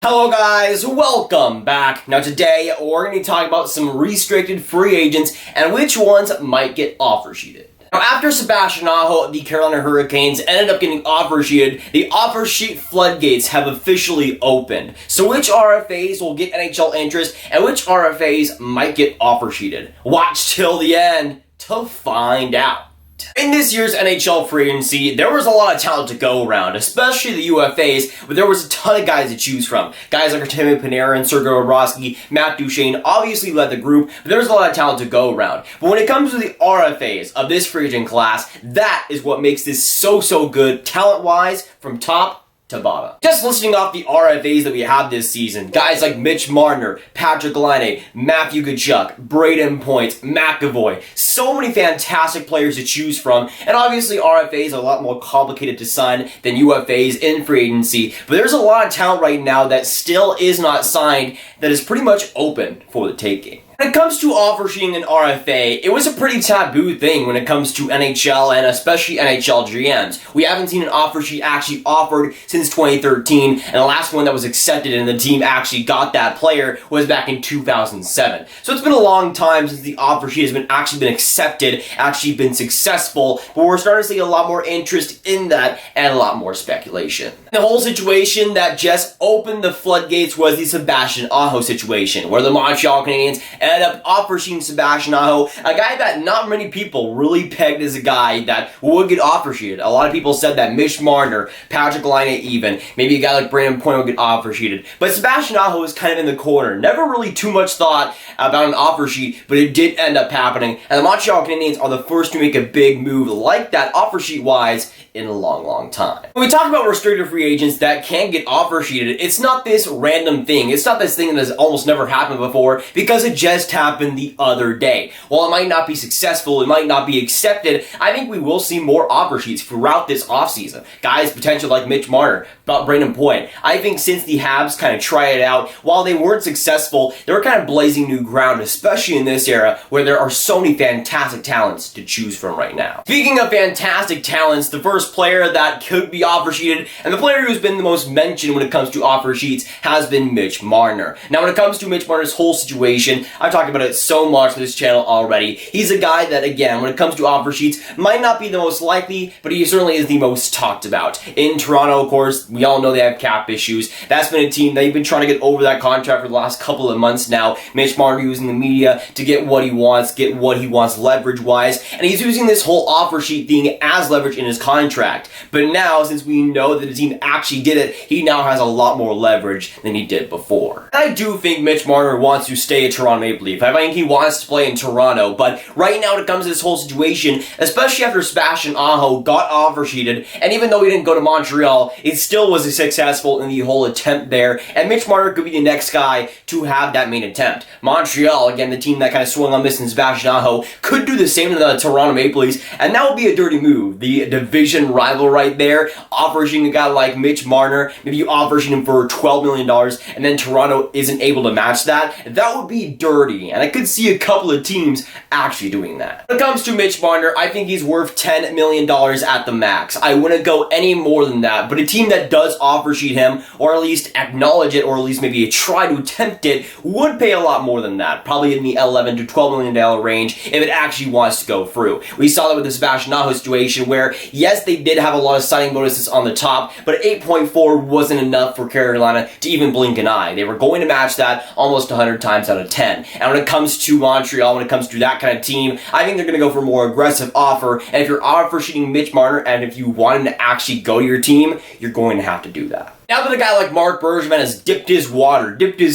Hello guys, welcome back. Now today, we're going to be talking about some restricted free agents and which ones might get offer sheeted. Now after Sebastian of the Carolina Hurricanes ended up getting offer sheeted, the offer sheet floodgates have officially opened. So which RFAs will get NHL interest and which RFAs might get offer sheeted? Watch till the end to find out. In this year's NHL free agency, there was a lot of talent to go around, especially the UFAs, but there was a ton of guys to choose from. Guys like Artemi Panarin, Sergei Bobrovsky, Matt Duchene obviously led the group, but there was a lot of talent to go around. But when it comes to the RFAs of this free agent class, that is what makes this so good talent-wise from top to bottom. Just listing off the RFAs that we have this season, guys like Mitch Marner, Patrik Laine, Matthew Tkachuk, Braden Point, McAvoy, so many fantastic players to choose from, and obviously RFAs are a lot more complicated to sign than UFAs in free agency, but there's a lot of talent right now that still is not signed that is pretty much open for the taking. When it comes to offer sheeting an RFA, it was a pretty taboo thing when it comes to NHL and especially NHL GMs. We haven't seen an offer sheet actually offered since 2013, and the last one that was accepted and the team actually got that player was back in 2007. So it's been a long time since the offer sheet has actually been accepted, actually been successful, but we're starting to see a lot more interest in that and a lot more speculation. The whole situation that just opened the floodgates was the Sebastian Aho situation, where the Montreal Canadiens ended up offer sheeting Sebastian Aho, a guy that not many people really pegged as a guy that would get offer sheeted. A lot of people said that Mitch Marner, Patrik Laine even, maybe a guy like Braden Point would get offer sheeted. But Sebastian Aho was kind of in the corner. Never really too much thought about an offer sheet, but it did end up happening. And the Montreal Canadiens are the first to make a big move like that offer sheet wise in a long time. When we talk about restricted free agents that can get offer sheeted, it's not this random thing. It's not this thing that has almost never happened before because it just happened the other day. While it might not be successful, it might not be accepted, I think we will see more offer sheets throughout this offseason. Guys potential like Mitch Marner, about Braden Point. I think since the Habs kind of tried it out, while they weren't successful, they were kind of blazing new ground, especially in this era where there are so many fantastic talents to choose from right now. Speaking of fantastic talents, the first player that could be offer sheeted and the player who's been the most mentioned when it comes to offer sheets has been Mitch Marner. Now when it comes to Mitch Marner's whole situation, I've talked about it so much on this channel already. He's a guy that, again, when it comes to offer sheets, might not be the most likely, but he certainly is the most talked about. In Toronto, of course, we all know they have cap issues. That's been a team they've been trying to get over that contract for the last couple of months now. Mitch Marner using the media to get what he wants leverage-wise, and he's using this whole offer sheet thing as leverage in his contract. But now, since we know that the team actually did it, he now has a lot more leverage than he did before. And I do think Mitch Marner wants to stay a Toronto Maple Leaf. I think he wants to play in Toronto, but right now when it comes to this whole situation, especially after Sebastian Aho got offer sheeted, and even though he didn't go to Montreal, it still was successful in the whole attempt there, and Mitch Marner could be the next guy to have that main attempt. Montreal, again, the team that kind of swung on this in Sebastian Aho, could do the same to the Toronto Maple Leafs, and that would be a dirty move. The division rival right there, offering a guy like Mitch Marner, maybe you offer him for $12 million, and then Toronto isn't able to match that, that would be dirty, and I could see a couple of teams actually doing that. When it comes to Mitch Marner, I think he's worth $10 million at the max. I wouldn't go any more than that, but a team that does offer sheet him, or at least acknowledge it, or at least maybe try to attempt it, would pay a lot more than that, probably in the $11 to $12 million range if it actually wants to go through. We saw that with the Sebastian Aho situation where, yes, they did have a lot of signing bonuses on the top, but 8.4 wasn't enough for Carolina to even blink an eye. They were going to match that almost 100 times out of 10. And when it comes to Montreal, when it comes to that kind of team, I think they're going to go for a more aggressive offer, and if you're offer sheeting Mitch Marner, and if you want him to actually go to your team, you're going to have to do that. Now that a guy like Marc Bergevin has dipped his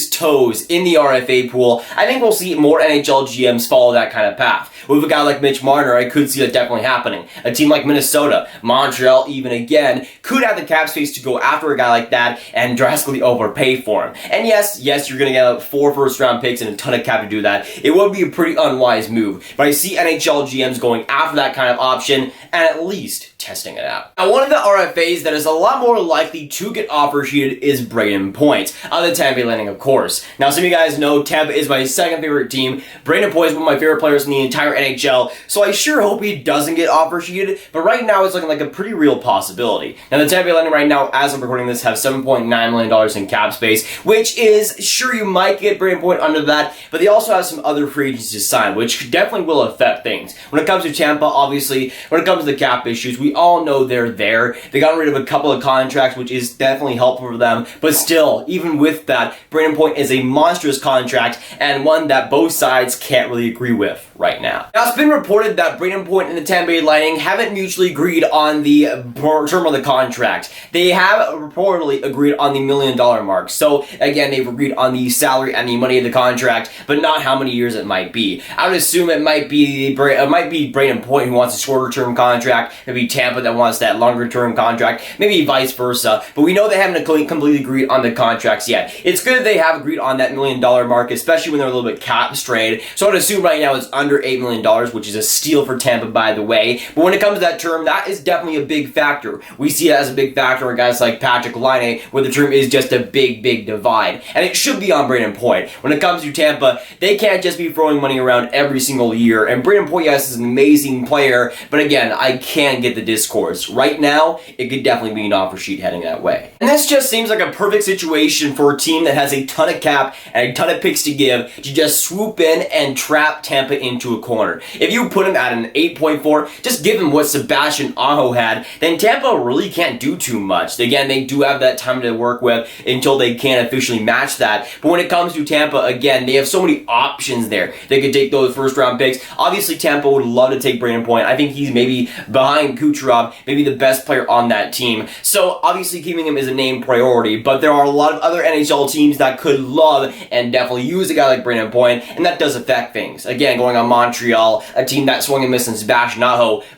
toes in the RFA pool, I think we'll see more NHL GMs follow that kind of path. With a guy like Mitch Marner, I could see that definitely happening. A team like Minnesota, Montreal even again, could have the cap space to go after a guy like that and drastically overpay for him. And yes, you're going to get 4 first-round picks and a ton of cap to do that. It would be a pretty unwise move, but I see NHL GMs going after that kind of option and at least testing it out. Now, one of the RFAs that is a lot more likely to get offer sheeted is Braden Point of the Tampa Bay Lightning, of course. Now, some of you guys know Tampa is my second favorite team. Braden Point is one of my favorite players in the entire NHL, so I sure hope he doesn't get offer sheeted, but right now it's looking like a pretty real possibility. Now, the Tampa Bay Lightning right now, as I'm recording this, have $7.9 million in cap space, which is, sure, you might get Braden Point under that, but they also have some other free agents to sign, which definitely will affect things. When it comes to Tampa, obviously, when it comes to the cap issues, we all know they're there. They got rid of a couple of contracts, which is definitely helpful for them, but still, even with that, Braden Point is a monstrous contract and one that both sides can't really agree with right now. Now, it's been reported that Braden Point and the Tampa Bay Lightning haven't mutually agreed on the term of the contract. They have reportedly agreed on the $1 million mark. So, again, they've agreed on the salary and the money of the contract, but not how many years it might be. I would assume it might be Braden Point who wants a shorter-term contract, maybe Tampa that wants that longer-term contract, maybe vice versa, but we know they haven't completely agreed on the contracts yet. It's good that they have agreed on that $1 million mark, especially when they're a little bit cap-strained, so I'd assume right now it's under $8 million, which is a steal for Tampa, by the way, but when it comes to that term, that is definitely a big factor. We see it as a big factor in guys like Patrik Laine, where the term is just a big divide, and it should be on Braden Point. When it comes to Tampa, they can't just be throwing money around every single year, and Braden Point, yes, is an amazing player, but again, I can't get the discourse. Right now, it could definitely be an offer sheet heading that way. And this just seems like a perfect situation for a team that has a ton of cap and a ton of picks to give to just swoop in and trap Tampa into a corner. If you put him at an 8.4, just give him what Sebastian had, then Tampa really can't do too much. Again, they do have that time to work with until they can officially match that. But when it comes to Tampa, again, they have so many options there. They could take those first-round picks. Obviously, Tampa would love to take Braden Point. I think he's maybe behind Kucherov, maybe the best player on that team. So, obviously, keeping him is a name priority, but there are a lot of other NHL teams that could love and definitely use a guy like Braden Point, and that does affect things. Again, going on Montreal, a team that swung and missed in Sebastian,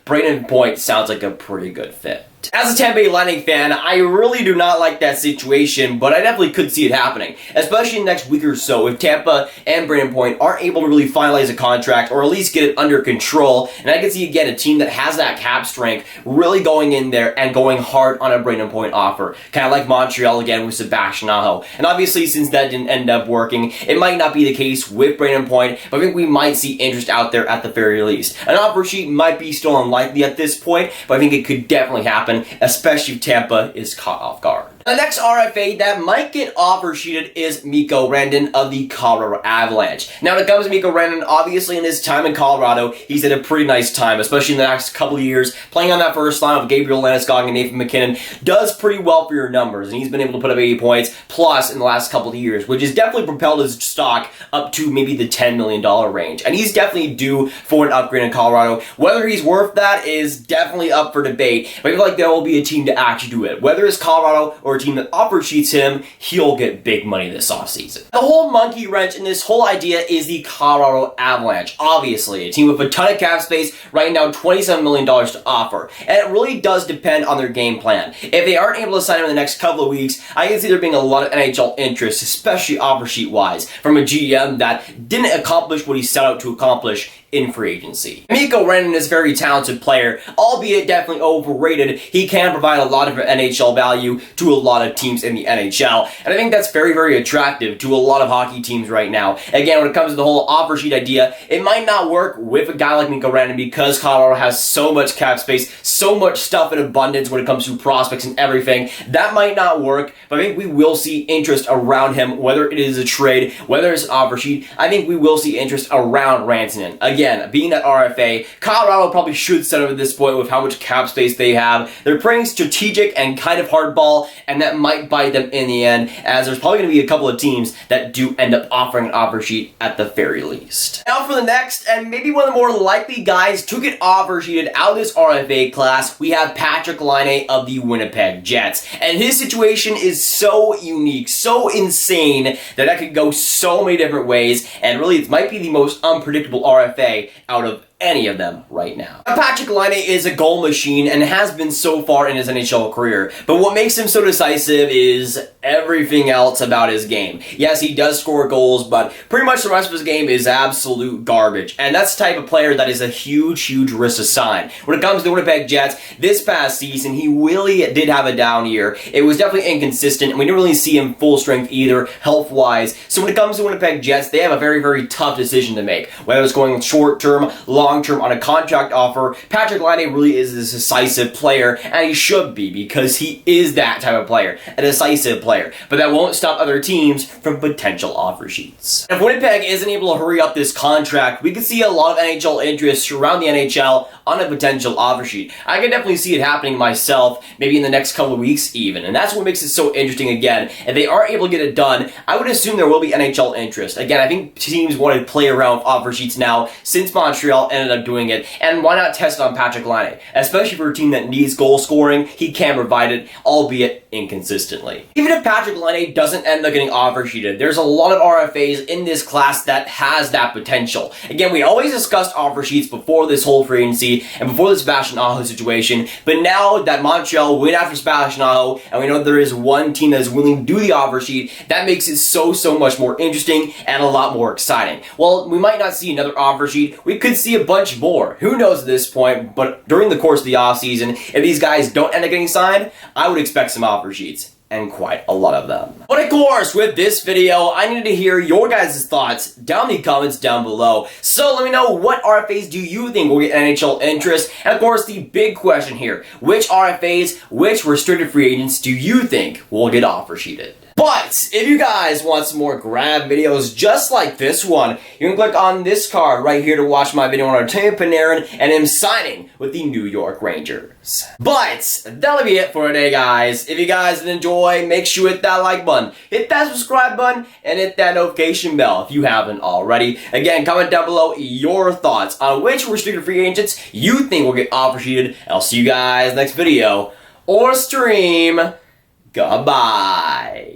Braden Point sounds like a pretty good fit. As a Tampa Bay Lightning fan, I really do not like that situation, but I definitely could see it happening, especially in the next week or so if Tampa and Braden Point aren't able to really finalize a contract or at least get it under control. And I can see, again, a team that has that cap strength really going in there and going hard on a Braden Point offer, kind of like Montreal again with Sebastian. And obviously, since that didn't end up working, it might not be the case with Braden Point, but I think we might see interest out there at the very least. An offer sheet might be still unlikely at this point, but I think it could definitely happen, especially if Tampa is caught off guard. The next RFA that might get offer sheeted is Mikko Rantanen of the Colorado Avalanche. Now, when it comes to Mikko Rantanen, obviously in his time in Colorado, he's had a pretty nice time, especially in the last couple of years. Playing on that first line with Gabriel Landeskog and Nathan MacKinnon does pretty well for your numbers, and he's been able to put up 80 points plus in the last couple of years, which has definitely propelled his stock up to maybe the $10 million range. And he's definitely due for an upgrade in Colorado. Whether he's worth that is definitely up for debate, but I feel like there will be a team to actually do it. Whether it's Colorado or a team that offer sheets him, he'll get big money this offseason. The whole monkey wrench in this whole idea is the Colorado Avalanche. Obviously, a team with a ton of cap space, right now $27 million to offer. And it really does depend on their game plan. If they aren't able to sign him in the next couple of weeks, I can see there being a lot of NHL interest, especially offer sheet wise, from a GM that didn't accomplish what he set out to accomplish in free agency. Mikko Rantanen is a very talented player, albeit definitely overrated. He can provide a lot of NHL value to a lot of teams in the NHL, and I think that's very attractive to a lot of hockey teams right now. Again, when it comes to the whole offer sheet idea, it might not work with a guy like Mikko Rantanen because Colorado has so much cap space, so much stuff in abundance when it comes to prospects and everything. That might not work, but I think we will see interest around him, whether it is a trade, whether it's an offer sheet. I think we will see interest around Rantanen. Again, being that RFA, Colorado probably should settle at this point with how much cap space they have. They're playing strategic and kind of hardball, and that might bite them in the end, as there's probably going to be a couple of teams that do end up offering an offer sheet at the very least. Now for the next, and maybe one of the more likely guys to get offer sheeted out of this RFA class, we have Patrik Laine of the Winnipeg Jets. And his situation is so unique, so insane, that could go so many different ways, and really it might be the most unpredictable RFA out of any of them right now. Patrik Laine is a goal machine and has been so far in his NHL career, but what makes him so decisive is everything else about his game. Yes, he does score goals, but pretty much the rest of his game is absolute garbage, and that's the type of player that is a huge risk to sign. When it comes to the Winnipeg Jets, this past season, he really did have a down year. It was definitely inconsistent, and we didn't really see him full strength either, health-wise. So when it comes to Winnipeg Jets, they have a very tough decision to make, whether it's going short-term, long-term on a contract offer. Patrik Laine really is a decisive player, and he should be, because he is that type of player, a decisive player. But that won't stop other teams from potential offer sheets. If Winnipeg isn't able to hurry up this contract, we could see a lot of NHL interest around the NHL on a potential offer sheet. I can definitely see it happening myself, maybe in the next couple of weeks even, and that's what makes it so interesting again. If they are able to get it done, I would assume there will be NHL interest. Again, I think teams want to play around with offer sheets now since Montreal ended up doing it, and why not test it on Patrik Laine? Especially for a team that needs goal scoring, he can provide it, albeit inconsistently. Even if Patrik Laine doesn't end up getting offer sheeted, there's a lot of RFAs in this class that has that potential. Again, we always discussed offer sheets before this whole free agency and before the Sebastian situation, but now that Montreal went after Sebastian and we know there is one team that is willing to do the offer sheet, that makes it so much more interesting and a lot more exciting. Well, we might not see another offer sheet, we could see a bunch more. Who knows at this point, but during the course of the offseason, if these guys don't end up getting signed, I would expect some offer sheets. And quite a lot of them. But of course, with this video, I needed to hear your guys' thoughts down in the comments down below. So let me know, what RFAs do you think will get NHL interest? And of course, the big question here, which RFAs, which restricted free agents do you think will get offer sheeted? But if you guys want some more Grav videos just like this one, you can click on this card right here to watch my video on Artemi Panarin and him signing with the New York Rangers. But that'll be it for today, guys. If you guys did enjoy, make sure you hit that like button, hit that subscribe button, and hit that notification bell if you haven't already. Again, comment down below your thoughts on which restricted free agents you think will get offer sheeted. I'll see you guys next video or stream. Goodbye.